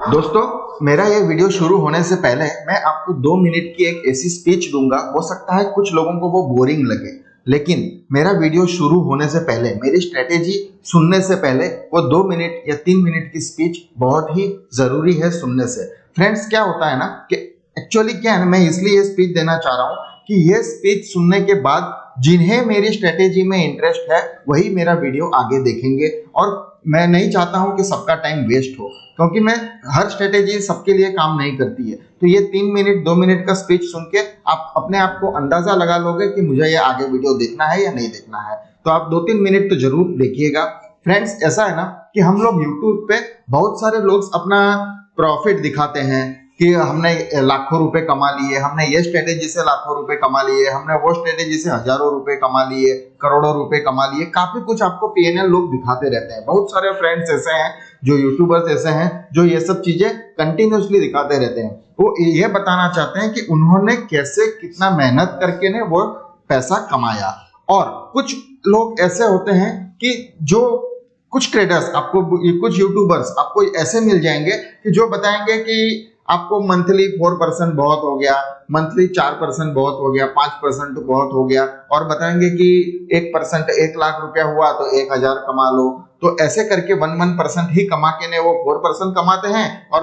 दोस्तों, मेरा ये वीडियो शुरू होने से पहले मैं आपको 2 मिनट की एक ऐसी स्पीच दूंगा। हो सकता है कुछ लोगों को वो बोरिंग लगे, लेकिन मेरा वीडियो शुरू होने से पहले, मेरी स्ट्रेटेजी सुनने से पहले वो 2 मिनट या 3 मिनट की स्पीच बहुत ही जरूरी है सुनने से। फ्रेंड्स, क्या होता है ना कि एक्चुअली क्या है ना, मैं इसलिए ये स्पीच देना चाह रहा हूँ कि ये स्पीच सुनने के बाद जिन्हें मेरी स्ट्रेटेजी में इंटरेस्ट है वही मेरा वीडियो आगे देखेंगे। और मैं नहीं चाहता हूं कि सबका टाइम वेस्ट हो, क्योंकि मैं हर स्ट्रेटेजी सबके लिए काम नहीं करती है। तो ये 3 मिनट 2 मिनट का स्पीच सुन के आप अपने आप को अंदाजा लगा लोगे कि मुझे ये आगे वीडियो देखना है या नहीं देखना है। तो आप 2-3 मिनट तो जरूर देखिएगा। फ्रेंड्स, ऐसा है ना कि हम लोग यूट्यूब पे बहुत सारे लोग अपना प्रॉफिट दिखाते हैं कि हमने लाखों रुपए कमा लिए, हमने ये स्ट्रेटेजी से लाखों रुपए कमा लिए, हमने वो स्ट्रेटेजी से हजारों रुपए कमा लिए, करोड़ों रुपए कमा लिए। काफी कुछ आपको पीएनएल लोग दिखाते रहते हैं। बहुत सारे फ्रेंड्स ऐसे हैं, जो यूट्यूबर्स ऐसे हैं, जो ये सब चीजें कंटिन्यूअसली दिखाते रहते हैं। वो ये बताना चाहते हैं कि उन्होंने कैसे कितना मेहनत करके ने वो पैसा कमाया। और कुछ लोग ऐसे होते हैं कि जो कुछ ट्रेडर्स आपको, कुछ यूट्यूबर्स आपको ऐसे मिल जाएंगे कि जो बताएंगे कि आपको मंथली 4% बहुत हो गया, मंथली 4% बहुत हो गया, 5% बहुत हो गया, और बताएंगे कि 1% 1 लाख रुपया हुआ तो 1,000 कमा लो। तो ऐसे करके 1% ही कमा के ने वो 4% कमाते हैं, और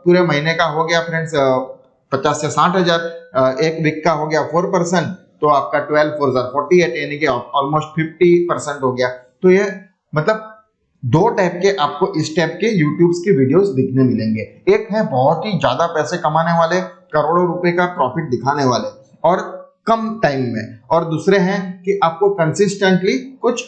पूरे महीने का हो गया फ्रेंड्स 50 से 60,000। एक वीक का हो गया 4%, तो आपका 12 4 48, यानी कि ऑलमोस्ट 50% हो गया। तो ये मतलब दो टाइप के आपको इस टाइप के यूट्यूब की वीडियोस दिखने मिलेंगे। एक है बहुत ही ज्यादा पैसे कमाने वाले, करोड़ों रुपए का प्रॉफिट दिखाने वाले और कम टाइम में, और दूसरे हैं कि आपको कंसिस्टेंटली कुछ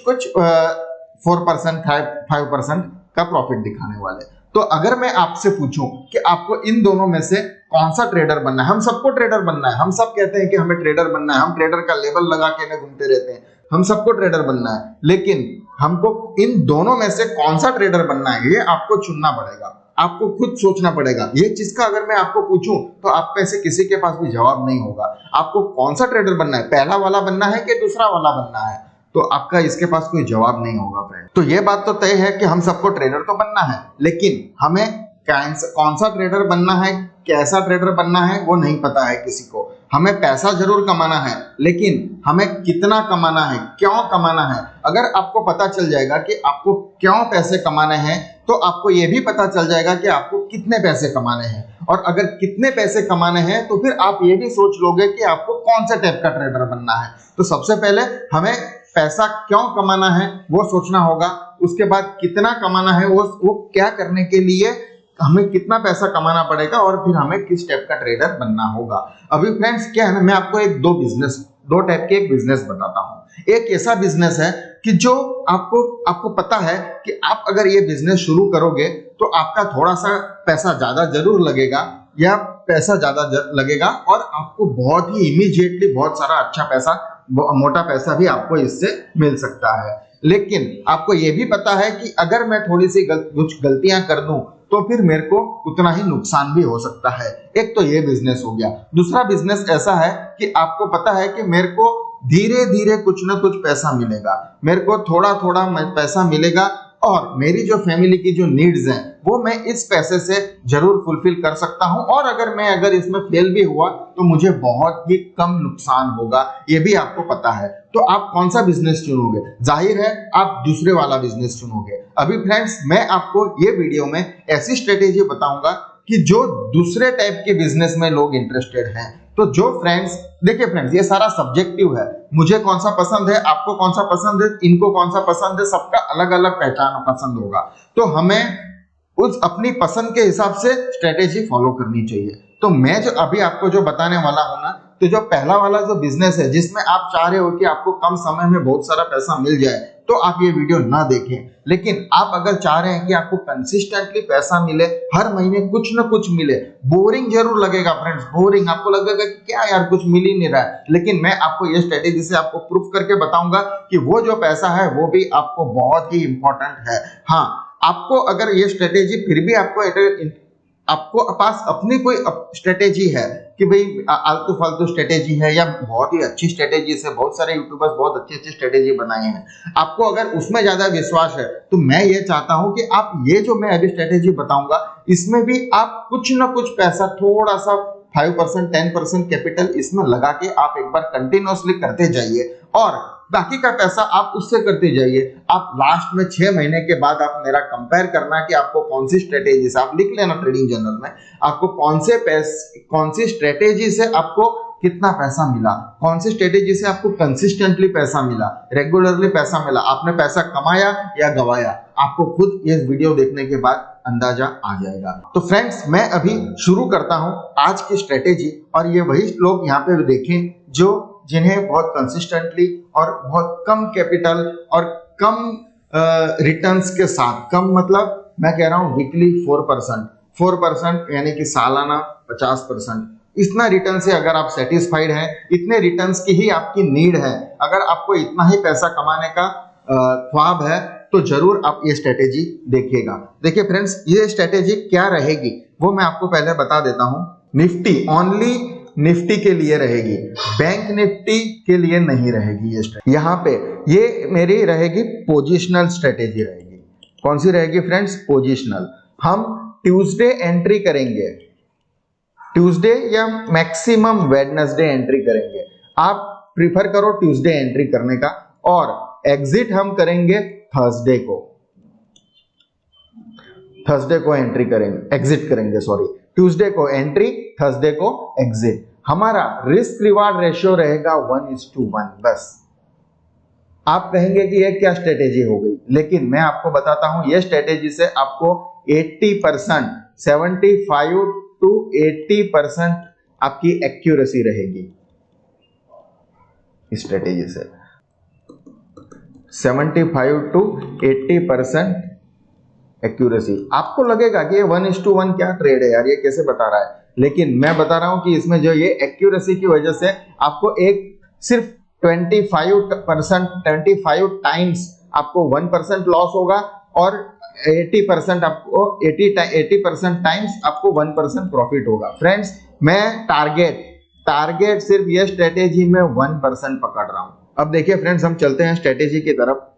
4% 5% का प्रॉफिट दिखाने वाले। तो अगर मैं आपसे पूछूं कि आपको इन दोनों में से कौन सा ट्रेडर बनना है, हम सबको ट्रेडर बनना है, हम सब कहते हैं कि हमें ट्रेडर बनना है, हम ट्रेडर का लेबल लगा के घूमते रहते हैं, हम सबको ट्रेडर बनना है, लेकिन हमको इन दोनों में से कौन सा ट्रेडर बनना है ये आपको चुनना पड़ेगा, आपको खुद सोचना पड़ेगा। ये चीज का अगर मैं आपको पूछूं तो आप में से किसी के पास भी जवाब नहीं होगा। आपको कौन सा ट्रेडर बनना है, पहला वाला बनना है कि दूसरा वाला बनना है, तो आपका इसके पास कोई जवाब नहीं होगा फ्रेंड। तो ये बात तो तय है कि हम सबको ट्रेडर तो बनना है, लेकिन हमें कौन सा ट्रेडर बनना है, कैसा ट्रेडर बनना है वो नहीं पता है किसी को। हमें पैसा जरूर कमाना है, लेकिन हमें कितना कमाना है, क्यों कमाना है। अगर आपको पता चल जाएगा कि आपको क्यों पैसे कमाने हैं, तो आपको यह भी पता चल जाएगा कि आपको कितने पैसे कमाने हैं। और अगर कितने पैसे कमाने हैं तो फिर आप ये भी सोच लोगे कि आपको कौन से टाइप का ट्रेडर बनना है। तो सबसे पहले हमें पैसा क्यों कमाना है वो सोचना होगा, उसके बाद कितना कमाना है, वो क्या करने के लिए हमें कितना पैसा कमाना पड़ेगा, और फिर हमें किस टाइप का ट्रेडर बनना होगा। अभी फ्रेंड्स क्या है ना, मैं आपको दो टाइप के एक बिजनेस बताता हूँ। एक ऐसा बिजनेस है कि जो आपको पता है कि आप अगर ये बिजनेस शुरू करोगे तो आपका थोड़ा सा पैसा ज्यादा जरूर लगेगा, या पैसा ज्यादा लगेगा, और आपको बहुत ही इमीडिएटली बहुत सारा अच्छा पैसा, मोटा पैसा भी आपको इससे मिल सकता है। लेकिन आपको यह भी पता है कि अगर मैं थोड़ी सी कुछ गलतियां कर दूं तो फिर मेरे को उतना ही नुकसान भी हो सकता है। एक तो ये बिजनेस हो गया। दूसरा बिजनेस ऐसा है कि आपको पता है कि मेरे को धीरे धीरे कुछ ना कुछ पैसा मिलेगा, मेरे को थोड़ा थोड़ा पैसा मिलेगा, और मेरी जो फैमिली की जो नीड्स हैं वो मैं इस पैसे से जरूर फुलफिल कर सकता हूं। और अगर इसमें फेल भी हुआ तो मुझे बहुत ही कम नुकसान होगा, ये भी आपको पता है। तो आप कौन सा बिजनेस चुनोगे? जाहिर है आप दूसरे वाला बिजनेस चुनोगे। अभी फ्रेंड्स मैं आपको ये वीडियो में ऐसी स्ट्रेटेजी बताऊंगा कि जो दूसरे टाइप के बिजनेस में लोग इंटरेस्टेड हैं। तो जो फ्रेंड्स, देखिए फ्रेंड्स, ये सारा सब्जेक्टिव है। मुझे कौन सा पसंद है, आपको कौन सा पसंद है, इनको कौन सा पसंद है, सबका अलग अलग पहचान पसंद होगा। तो हमें उस अपनी पसंद के हिसाब से स्ट्रेटेजी फॉलो करनी चाहिए। तो मैं जो अभी आपको जो बताने वाला हूं ना, तो जो पहला वाला जो बिजनेस है जिसमें आप चाह रहे हो कि आपको कम समय में बहुत सारा पैसा मिल जाए, तो आप ये वीडियो ना देखें। लेकिन आप अगर चाह रहे हैं कि आपको कंसिस्टेंटली पैसा मिले, हर महीने कुछ ना कुछ मिले, बोरिंग जरूर लगेगा फ्रेंड्स, बोरिंग आपको लगेगा कि क्या यार कुछ मिल ही नहीं रहा है, लेकिन मैं आपको ये स्ट्रेटेजी से आपको प्रूफ करके बताऊंगा कि वो जो पैसा है वो भी आपको बहुत ही इंपॉर्टेंट है। हाँ, आपको अगर ये स्ट्रेटेजी फिर भी आपको आपको पास अपनी कोई स्ट्रेटेजी है कि भाई आलतू फालतू स्ट्रेटेजी है या बहुत ही अच्छी स्ट्रेटेजी से, बहुत सारे यूट्यूबर्स बहुत अच्छी अच्छी स्ट्रेटेजी बनाए हैं, आपको अगर उसमें ज्यादा विश्वास है तो मैं ये चाहता हूं कि आप ये जो मैं अभी स्ट्रेटेजी बताऊंगा इसमें भी आप कुछ ना कुछ पैसा, थोड़ा सा 5% 10% कैपिटल इसमें लगा के आप एक बार कंटिन्यूअसली करते जाइए और बाकी का पैसा आप उससे करते जाइए। आप लास्ट में 6 महीने के बाद आप मेरा कंपेयर करना कि आपको कौन सी स्ट्रेटेजी से, आप लिख लेना ट्रेडिंग जर्नल में, आपको कौन सी स्ट्रेटेजी से आपको कितना पैसा मिला, कौन सी स्ट्रेटेजी से आपको कंसिस्टेंटली पैसा मिला, रेगुलरली पैसा मिला, आपने पैसा कमाया या गवाया, आपको खुद ये वीडियो देखने के बाद अंदाजा आ जाएगा। तो फ्रेंड्स, मैं अभी शुरू करता हूं आज की स्ट्रेटेजी, और ये वही लोग यहाँ पे देखें जिन्हें बहुत कंसिस्टेंटली और बहुत कम कैपिटल और कम रिटर्न्स के साथ, कम मतलब मैं कह रहा हूं वीकली 4% यानी कि सालाना 50%, इतना रिटर्न से अगर आप सेटिस्फाइड हैं, इतने रिटर्न्स की ही आपकी नीड है, अगर आपको इतना ही पैसा कमाने का ख्वाब है तो जरूर आप ये स्ट्रेटेजी देखिएगा। देखिए फ्रेंड्स, ये स्ट्रेटेजी क्या रहेगी वो मैं आपको पहले बता देता हूं। निफ्टी ओनली निफ्टी के लिए रहेगी, बैंक निफ्टी के लिए नहीं रहेगी। ये यहाँ पे ये मेरी रहेगी पोजिशनल स्ट्रेटेजी रहेगी। कौन सी रहेगी फ्रेंड्स? पोजिशनल। हम ट्यूसडे एंट्री करेंगे, ट्यूसडे या मैक्सिमम वेडनेसडे एंट्री करेंगे। आप प्रीफर करो ट्यूसडे एंट्री करने का, और एग्जिट हम करेंगे थर्सडे को एंट्री करेंगे, एग्जिट करेंगे, सॉरी, ट्यूसडे को एंट्री, थर्सडे को एग्जिट। हमारा रिस्क रिवार्ड रेशियो रहेगा 1:1 बस। आप कहेंगे कि ये क्या स्ट्रेटेजी हो गई, लेकिन मैं आपको बताता हूं ये स्ट्रेटेजी से आपको 80%, 75 to 80% आपकी एक्यूरेसी रहेगी। इस स्ट्रेटेजी से 75 to 80% एक्यूरेसी। आपको लगेगा कि ये 1:1 क्या ट्रेड है यार, ये कैसे बता रहा है, लेकिन मैं बता रहा हूं कि इसमें जो ये एक्यूरेसी की वजह से आपको सिर्फ 25 टाइम्स आपको 1% लॉस होगा, और 80% आपको 80% टाइम्स आपको 1% प्रॉफिट होगा। फ्रेंड्स, मैं टारगेट सिर्फ ये स्ट्रेटेजी में 1% पकड़ रहा हूं। अब देखिए फ्रेंड्स, हम चलते हैं स्ट्रेटेजी की तरफ।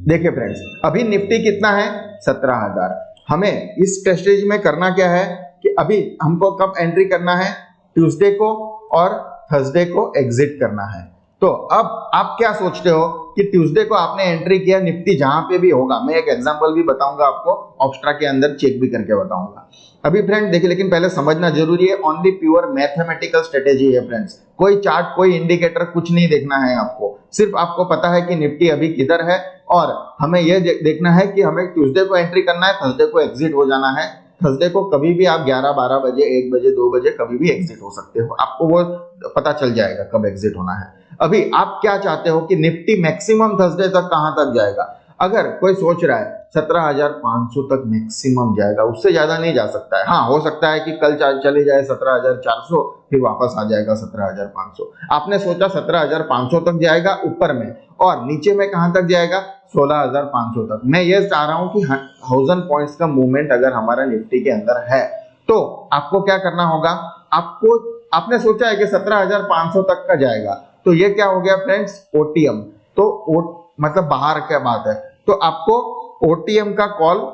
देखिए फ्रेंड्स, अभी निफ्टी कितना है? 17,000। हमें इस स्ट्रेटेजी में करना क्या है कि अभी हमको कब एंट्री करना है? ट्यूसडे को और थर्सडे को एग्जिट करना है। तो अब आप क्या सोचते हो कि ट्यूसडे को आपने एंट्री किया, निफ्टी जहां पे भी होगा, मैं एक एग्जांपल भी बताऊंगा आपको, ऑप्स्ट्रा के अंदर चेक भी करके बताऊंगा। अभी फ्रेंड देखिए, लेकिन पहले समझना जरूरी है, ओनली प्योर मैथमेटिकल स्ट्रेटेजी है फ्रेंड्स। कोई चार्ट, कोई इंडिकेटर कुछ नहीं देखना है आपको, सिर्फ आपको पता है कि निफ्टी अभी किधर है, और हमें यह देखना है कि हमें ट्यूसडे को एंट्री करना है, थर्सडे को एग्जिट हो जाना है। थर्सडे को कभी भी आप 11-12 बजे, 1 बजे, 2 बजे कभी भी एग्जिट हो सकते हो, आपको वो पता चल जाएगा कब एग्जिट होना है। अभी आप क्या चाहते हो कि निफ्टी मैक्सिमम थर्सडे तक कहां तक जाएगा? अगर कोई सोच रहा है 17,500 तक मैक्सिमम जाएगा, उससे ज्यादा नहीं जा सकता है। हाँ, हो सकता है कि कल चले जाए 17,400, फिर वापस आ जाएगा 17,500। आपने सोचा 17,500 तक जाएगा ऊपर में, और नीचे में कहां तक जाएगा? 16,500 तक। मैं ये चाह रहा हूं कि 1000 पॉइंट्स का मूवमेंट अगर हमारा निफ्टी के अंदर है तो आपको क्या करना होगा? आपने सोचा है कि 17,500 तक का जाएगा, तो ये क्या हो गया फ्रेंड्स? ओटीएम। तो मतलब बाहर क्या बात है, तो आपको ओटीएम का कॉल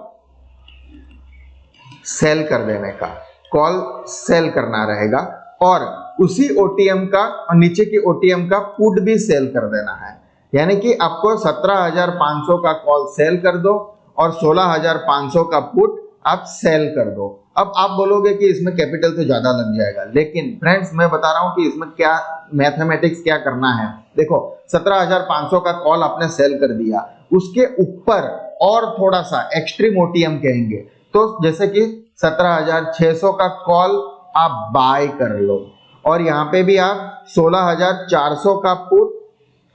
सेल कर देने का, कॉल सेल करना रहेगा, और उसी ओटीएम का और नीचे की ओटीएम का पुट भी सेल कर देना है। यानी कि आपको 17,500 का कॉल सेल कर दो और 16,500 का पुट आप सेल कर दो। अब आप बोलोगे कि इसमें कैपिटल तो ज्यादा लग जाएगा, लेकिन फ्रेंड्स मैं बता रहा हूं कि इसमें क्या मैथमेटिक्स क्या करना है। देखो, 17,500 का कॉल आपने सेल कर दिया, उसके ऊपर और थोड़ा सा एक्सट्रीम ओटीएम कहेंगे, तो जैसे कि 17,600 का कॉल आप बाय कर लो, और यहाँ पे भी आप 16,400 का पुट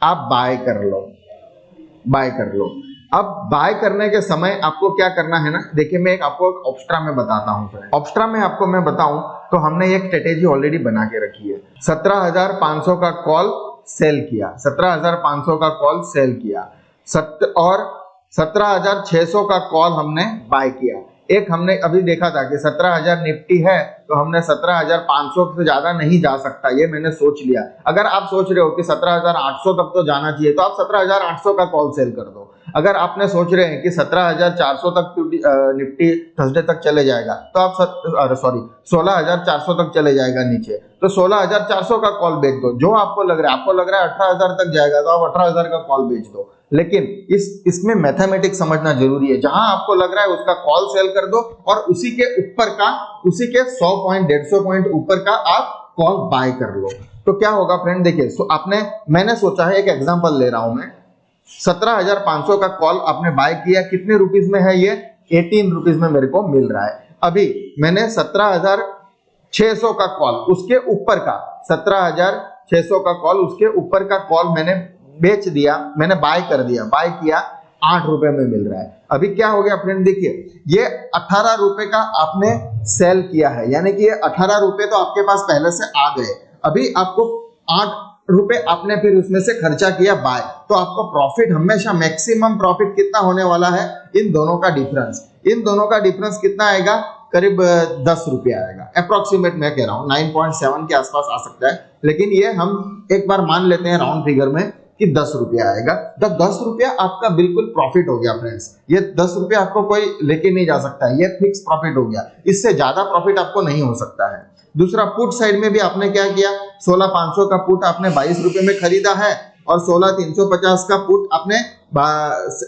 आप बाय कर लो। अब बाय करने के समय आपको क्या करना है ना, देखिए मैं आपको ऑप्स्ट्रा में बताता हूं। ऑप्स्ट्रा में आपको मैं बताऊं तो हमने एक स्ट्रेटेजी ऑलरेडी बना के रखी है। 17,500 का कॉल सेल किया, 17,500 का कॉल सेल किया, और 17,600 का कॉल हमने बाय किया। एक हमने अभी देखा था कि 17,000 निफ्टी है तो हमने 17,500 से ज्यादा नहीं जा सकता, ये मैंने सोच लिया। अगर आप सोच रहे हो कि 17,800 तक तो जाना चाहिए तो आप 17,800 का कॉल सेल कर दो। अगर आपने सोच रहे हैं कि 17,400 तक निफ्टी थर्सडे तक चले जाएगा तो आप 16,400 तक चले जाएगा नीचे, तो 16,400 का कॉल बेच दो। जो आपको लग रहा है 18,000 तक जाएगा तो आप 18,000 का कॉल बेच दो। लेकिन इसमें मैथमेटिक्स समझना जरूरी है। जहां आपको लग रहा है उसका कॉल सेल कर दो और उसी के 100 पॉइंट 150 पॉइंट ऊपर का आप कॉल बाय कर लो। तो क्या होगा फ्रेंड, देखिए मैंने सोचा है, एक एग्जांपल ले रहा हूं मैं। 17,500 का कॉल आपने बाय किया, कितने रुपीस में है ये? 18 रुपीस में मेरे को मिल रहा है। अभी मैंने 17,600 का कॉल, उसके ऊपर का 17,600 का कॉल, उसके ऊपर का कॉल मैंने बेच दिया, मैंने बाय कर दिया, बाय किया, 8 रुपए में मिल रहा है। अभी क्या हो गया फ्रेंड, देखिए ये 18 रुपए का आपने सेल किया है, यानी कि ये 18 रुपए तो आपके पास पहले से आ गए। अभी आपको 8 रुपए आपने फिर उसमें से खर्चा किया बाय, तो आपको प्रॉफिट हमेशा मैक्सिमम प्रॉफिट कितना होने वाला है? इन दोनों का डिफरेंस, इन दोनों का डिफरेंस कितना आएगा? करीब 10 रुपया आएगा, अप्रोक्सीमेट मैं कह रहा हूँ 9.7 के आसपास आ सकता है, लेकिन ये हम एक बार मान लेते हैं राउंड फिगर में कि 10 रुपया आएगा। तो 10 रुपया आपका बिल्कुल प्रॉफिट हो गया फ्रेंड्स। ये 10 रुपया आपको कोई लेके नहीं जा सकता है, ये फिक्स प्रॉफिट हो गया, इससे ज्यादा प्रॉफिट आपको नहीं हो सकता है। दूसरा, पुट साइड में भी आपने क्या किया? 16,500 का पुट आपने 22 रुपए में खरीदा है और 16,350 का पुट आपने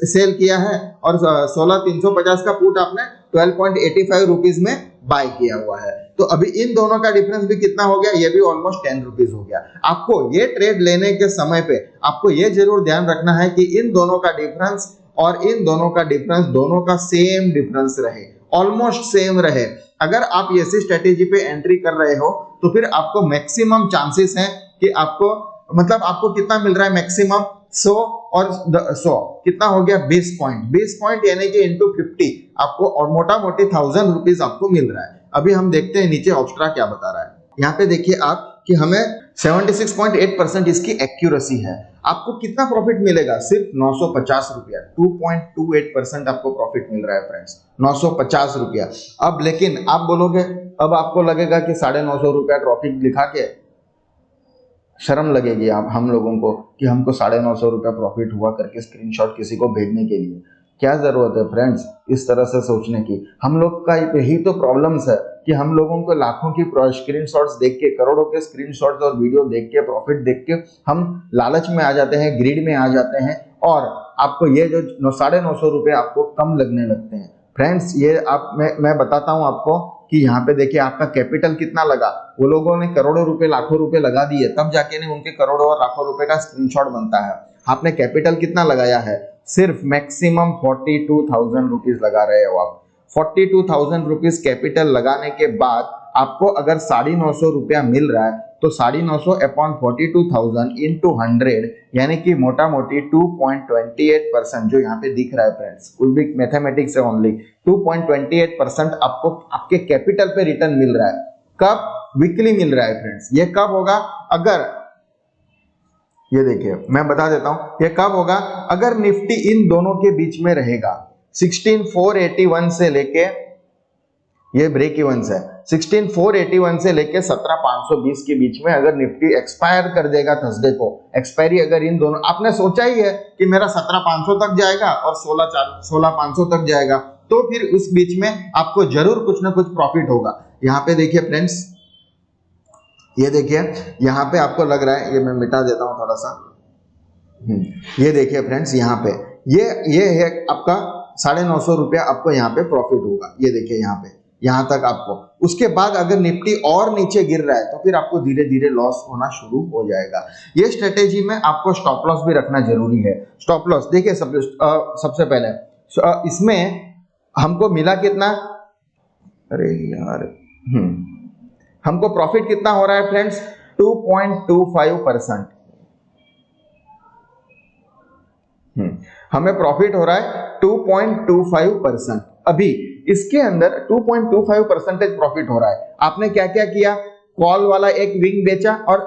सेल किया है और 16,350 का पुट आपने 12.85 रुपीज में बाय किया हुआ है। तो अभी इन दोनों का डिफरेंस भी कितना हो गया? ये भी ऑलमोस्ट 10 रुपीज हो गया। आपको ये ट्रेड लेने के समय पे आपको ये जरूर ध्यान रखना है कि इन दोनों का डिफरेंस और इन दोनों का डिफरेंस, दोनों का सेम डिफरेंस रहे, ऑलमोस्ट सेम रहे। अगर आप ऐसी स्ट्रेटेजी पे एंट्री कर रहे हो तो फिर आपको मैक्सिमम चांसेस हैं कि आपको, मतलब आपको कितना मिल रहा है मैक्सिमम? 100 और 100 कितना हो गया? 20 पॉइंट, 20 पॉइंट यानी कि इंटू 50 आपको, और मोटा मोटी 1000 रुपीज आपको मिल रहा है। अभी हम देखते हैं नीचे ऑब्स्ट्रा क्या बता रहा है। यहाँ पे देखिए आप कि हमें 76.8% इसकी एक्यूरेसी है। आपको कितना प्रॉफिट मिलेगा? सिर्फ 950 रुपया, 2.28% आपको प्रॉफिट मिल रहा है फ्रेंड्स, 950 रुपया। अब लेकिन आप बोलोगे, अब आपको लगेगा कि 950 रुपया प्रॉफिट लिखा के शर्म लगेगी आप हम लोगों को कि हमको 950 रुपया प्रॉफिट हुआ करके स्क्रीनशॉट किसी को भेजने के लिए। क्या जरूरत है फ्रेंड्स इस तरह से सोचने की? हम लोग का यही तो प्रॉब्लम्स है कि हम लोगों को लाखों की स्क्रीनशॉट्स देख के, करोड़ों के स्क्रीनशॉट्स और वीडियो देख के, प्रॉफिट देख के हम लालच में आ जाते हैं, ग्रीड में आ जाते हैं, और आपको ये जो 950 रुपये आपको कम लगने लगते हैं। फ्रेंड्स ये मैं बताता हूँ आपको कि यहाँ पे देखिए आपका कैपिटल कितना लगा। वो लोगों ने करोड़ों रुपए, लाखों रुपए लगा दिए, तब जाके नहीं उनके करोड़ों और लाखों रुपए का स्क्रीनशॉट बनता है। आपने कैपिटल कितना लगाया है? सिर्फ मैक्सिमम 42,000 रुपीज लगा रहे हो आप। 42,000 रुपीज कैपिटल लगाने के बाद आपको अगर 950 रुपया मिल रहा है तो 950 अपॉन 42,000 इंटू 100 यानी कि मोटा मोटी 2.28% जो यहाँ पे दिख रहा है फ्रेंड्स, कुछ भी मैथमेटिक्स है ओनली, 2.28% आपको आपके कैपिटल पे रिटर्न मिल रहा है। कब? वीकली मिल रहा है फ्रेंड्स। ये कब होगा? अगर, ये देखिए मैं बता देता हूं, ये कब होगा? अगर निफ्टी इन दोनों के बीच में रहेगा, 16,481 से लेके, ये ब्रेक इवन है, 16,481 से लेके 17,520 के बीच में अगर निफ्टी एक्सपायर कर देगा थर्सडे को, एक्सपायरी अगर इन दोनों, आपने सोचा ही है कि मेरा 17,500 तक जाएगा और 16,500 तक जाएगा, तो फिर उस बीच में आपको जरूर कुछ ना कुछ प्रॉफिट होगा। यहाँ पे देखिए फ्रेंड्स, ये देखिए यहाँ पे आपको लग रहा है, ये मैं मिटा देता हूँ थोड़ा सा, ये देखिए फ्रेंड्स यहाँ पे ये है आपका 950 रुपया आपको यहाँ पे प्रॉफिट होगा। ये देखिए यहाँ पे, यहाँ तक आपको। उसके बाद अगर निफ्टी और नीचे गिर रहा है तो फिर आपको धीरे धीरे लॉस होना शुरू हो जाएगा। ये स्ट्रेटेजी में आपको स्टॉप लॉस भी रखना जरूरी है। स्टॉप लॉस देखिए सबसे पहले इसमें हमको मिला कितना, अरे यार, हमको प्रॉफिट कितना हो रहा है फ्रेंड्स? 2.25%। हमें प्रॉफिट हो रहा है 2.25%। अभी इसके अंदर 2.25% प्रॉफिट हो रहा है। आपने क्या क्या किया? कॉल वाला एक विंग बेचा, और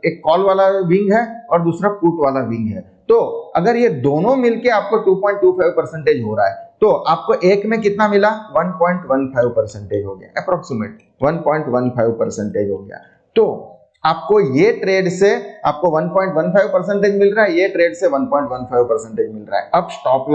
एक कॉल वाला विंग है और दूसरा पुट वाला विंग है। तो अगर ये दोनों मिलके आपको 2.25% हो रहा है तो आपको एक में कितना मिला 1.15% हो गया, अप्रोक्सीमेट 1.15% हो गया। तो आपको ये ट्रेड से आपको 1.15% मिल रहा है, ये ट्रेड से 1.15% मिल रहा है। अब स्टॉप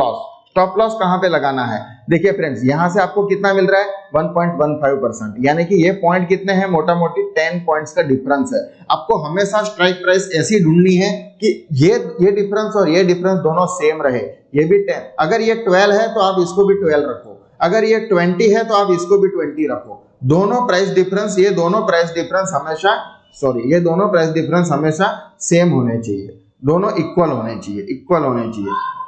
लॉस कहां पे लगाना है? देखिए फ्रेंड्स, यहां से आपको कितना मिल रहा है 1.15%, यानी कि ये पॉइंट कितने हैं, मोटा मोटी 10 पॉइंट्स का डिफरेंस है। आपको हमेशा स्ट्राइक प्राइस ऐसी ढूंढनी है कि ये डिफरेंस और ये डिफरेंस दोनों सेम रहे। ये भी 10, अगर ये 12 है तो आप इसको भी 12 रखो, अगर ये 20 है तो आप इसको भी 20 रखो। दोनों प्राइस डिफरेंस, ये दोनों प्राइस डिफरेंस हमेशा ये दोनों प्राइस डिफरेंस हमेशा सेम होने चाहिए, दोनों इक्वल होने चाहिए।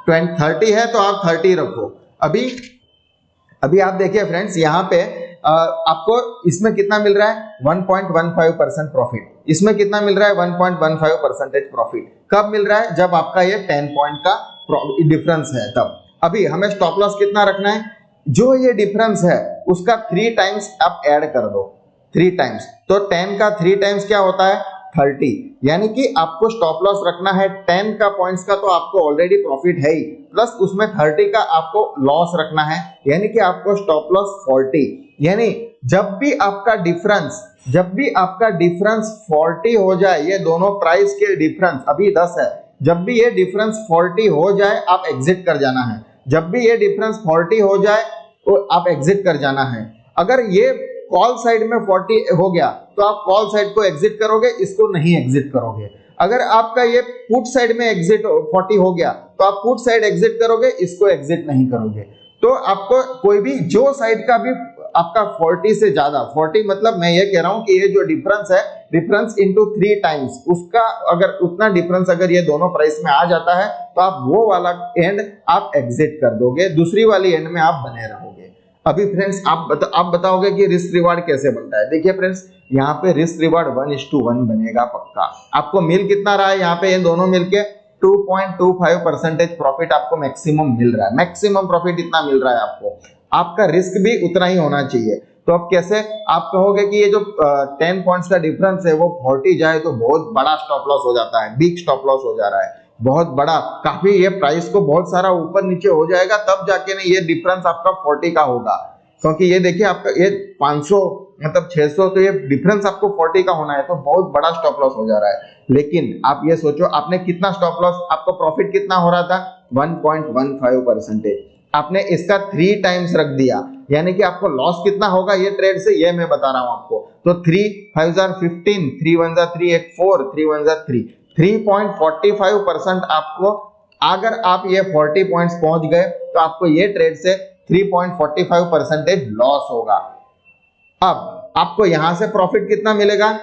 30 है तो आप 30 रखो। अभी आप देखिए फ्रेंड्स, यहाँ पे आपको इसमें कितना मिल रहा है 1.15% प्रॉफिट, इसमें कितना मिल रहा है 1.15% प्रॉफिट। कब मिल रहा है? जब आपका ये 10 पॉइंट का डिफरेंस है तब। अभी हमें स्टॉप लॉस कितना रखना है? जो ये डिफरेंस है उसका 3 टाइम्स आप ऐड कर दो, 3 टाइम्स, तो 10 का 3 टाइम्स क्या होता है 30, यानी कि आपको स्टॉप लॉस रखना है 10 का पॉइंट्स का, तो आपको ऑलरेडी प्रॉफिट है ही, प्लस उसमें 30 का आपको लॉस रखना है, यानी कि आपको स्टॉप लॉस 40। यानी जब भी आपका डिफरेंस 40 हो जाए, ये दोनों प्राइस के डिफरेंस अभी 10 है, जब भी ये डिफरेंस 40 हो जाए आप एग्जिट कर जाना है। जब भी ये डिफरेंस 40 हो जाए तो आप एग्जिट कर जाना है। अगर ये कॉल साइड में 40 हो गया तो आप कॉल साइड को एग्जिट करोगे, इसको नहीं एग्जिट करोगे। अगर आपका ये पुट साइड में एग्जिट 40 हो गया तो आप पुट साइड एग्जिट करोगे, इसको एग्जिट नहीं करोगे। तो आपको कोई भी जो साइड का भी आपका 40 से ज्यादा, 40 मतलब मैं ये कह रहा हूं कि ये जो डिफरेंस है, डिफरेंस इनटू 3 टाइम्स, उसका अगर उतना डिफरेंस अगर ये दोनों प्राइस में आ जाता है तो आप वो वाला एंड आप एग्जिट कर दोगे, दूसरी वाली एंड में आप बने रहोगे। अभी फ्रेंड्स आप बताओगे कि रिस्क रिवार्ड कैसे बनता है। देखिए फ्रेंड्स, यहाँ पे रिस्क रिवार्ड 1:1 बनेगा पक्का। आपको मिल कितना रहा है यहाँ पे, ये दोनों मिलके 2.25% प्रॉफिट आपको मैक्सिमम मिल रहा है। मैक्सिमम प्रॉफिट इतना मिल रहा है आपको, आपका रिस्क भी उतना ही होना चाहिए। तो अब कैसे आप कहोगे कि ये जो 10 पॉइंट्स का डिफरेंस है वो 40 जाए तो बहुत बड़ा स्टॉप लॉस हो जाता है, बिग स्टॉप लॉस हो जा रहा है, बहुत बड़ा, काफी ये प्राइस को बहुत सारा ऊपर नीचे हो जाएगा, तब जाके ना ये डिफरेंस आपका 40 का होगा। क्योंकि ये देखिए आपका ये 500 मतलब 600, तो ये डिफरेंस आपको 40 का होना है, तो बहुत बड़ा स्टॉप लॉस हो जा रहा है। लेकिन आप ये सोचो, आपने कितना स्टॉप लॉस, आपका प्रॉफिट कितना हो रहा था 1.15%, आपने इसका 3 टाइम्स रख दिया, यानी कि आपको लॉस कितना होगा ये ट्रेड से, ये मैं बता रहा हूं आपको। तो 3 5 15, 3 1 3 8 4, 3 1 3, 3.45% आपको, अगर आप ये 40 पॉइंट्स पहुंच गए तो आपको ये ट्रेड से 3.45% लॉस होगा। अब आपको यहां से प्रॉफिट कितना मिलेगा?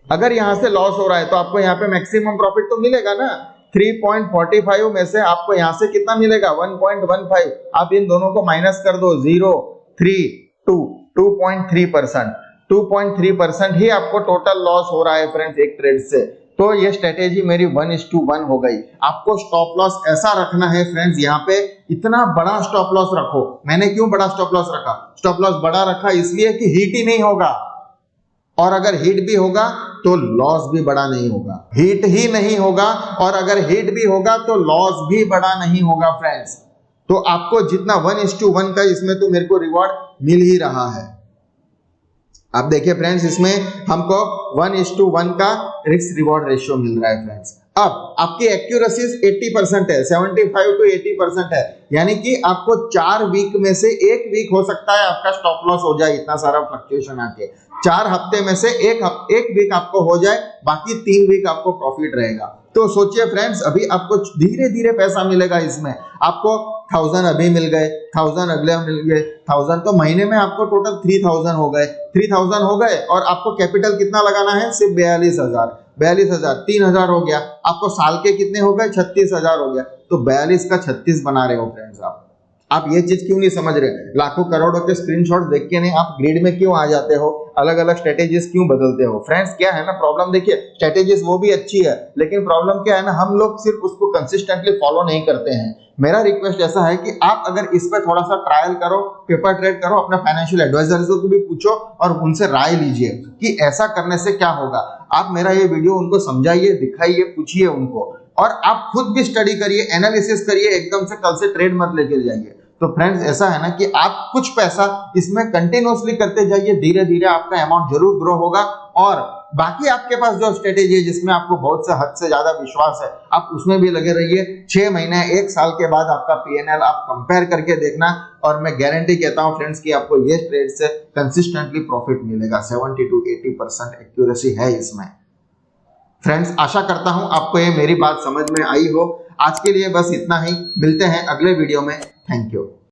अगर यहां से लॉस हो रहा है तो आपको यहां पे मैक्सिमम प्रॉफिट तो मिलेगा ना। 3.45 में से आपको यहां से कितना मिलेगा 1.15, आप इन दोनों को माइनस कर दो, 0 3 2, 2.3%, 2.3% ही आपको टोटल लॉस हो रहा है फ्रेंड्स एक ट्रेड से। तो ये स्ट्रेटेजी मेरी 1:1 हो गई। आपको स्टॉप लॉस ऐसा रखना है फ्रेंड्स, यहाँ पे इतना बड़ा स्टॉप लॉस रखो। मैंने क्यों बड़ा स्टॉप लॉस रखा? स्टॉप लॉस बड़ा रखा इसलिए कि हिट ही नहीं होगा, और अगर हिट भी होगा तो लॉस भी बड़ा नहीं होगा। हिट ही नहीं होगा और अगर हिट भी होगा तो लॉस भी बड़ा नहीं होगा फ्रेंड्स। तो आपको जितना 1:1 का इसमें तो मेरे को रिवॉर्ड मिल ही रहा है। आप देखिए फ्रेंड्स, इसमें हमको 1:1 का रिस्क रिवॉर्ड रेशियो मिल रहा है फ्रेंड्स। अब आपकी एक्यूरेसी 80% है, 75 to 80% है, यानी कि आपको 4 वीक में से 1 वीक हो सकता है आपका स्टॉप लॉस हो जाए, इतना सारा फ्लक्चुएशन आके 4 हफ्ते में से एक वीक आपको हो जाए, बाकी 3 वीक आपको प्रॉफिट रहेगा। तो सोचिए फ्रेंड्स, अभी आपको धीरे धीरे पैसा मिलेगा इसमें। आपको 1000 अभी मिल गए, 1000 अगले मिल गए, 1000, तो महीने में आपको टोटल 3000 हो गए, 3000 हो गए। और आपको कैपिटल कितना लगाना है? सिर्फ 42,000, 3000 हो गया। आपको साल के कितने हो गए? 36,000 हो गया। तो 42 का 36 बना रहे हो फ्रेंड्स। आप ये चीज क्यों नहीं समझ रहे? लाखों करोड़ों के स्क्रीनशॉट देख के नहीं, आप ग्रिड में क्यों आ जाते हो? अलग अलग स्ट्रेटेजीज क्यों बदलते हो? फ्रेंड्स क्या है ना प्रॉब्लम, देखिए स्ट्रेटेजीज वो भी अच्छी है, लेकिन प्रॉब्लम क्या है ना, हम लोग सिर्फ उसको कंसिस्टेंटली फॉलो नहीं करते हैं। मेरा रिक्वेस्ट ऐसा है कि आप अगर इस पर थोड़ा सा ट्रायल करो, पेपर ट्रेड करो, अपना फाइनेंशियल एडवाइजर को भी पूछो और उनसे राय लीजिए कि ऐसा करने से क्या होगा। आप मेरा ये वीडियो उनको समझाइए, दिखाइए, पूछिए उनको, और आप खुद भी स्टडी करिए, एनालिसिस करिए। एकदम से कल से ट्रेड मत लेके जाइए। तो फ्रेंड्स ऐसा है ना कि आप कुछ पैसा इसमें कंटिन्यूअसली करते जाइए, धीरे धीरे आपका अमाउंट जरूर ग्रो होगा। और बाकी आपके पास जो स्ट्रेटेजी है जिसमें आपको बहुत से हद से ज्यादा विश्वास है, आप उसमें भी लगे रहिए। 6 महीने 1 साल के बाद आपका पीएनएल आप कंपेयर करके देखना, और मैं गारंटी कहता हूं फ्रेंड्स कि आपको ये ट्रेड से कंसिस्टेंटली प्रॉफिट मिलेगा। 70 to 80% एक्यूरेसी है इसमें। फ्रेंड्स आशा करता हूं आपको ये मेरी बात समझ में आई हो। आज के लिए बस इतना ही, मिलते हैं अगले वीडियो में। Thank you.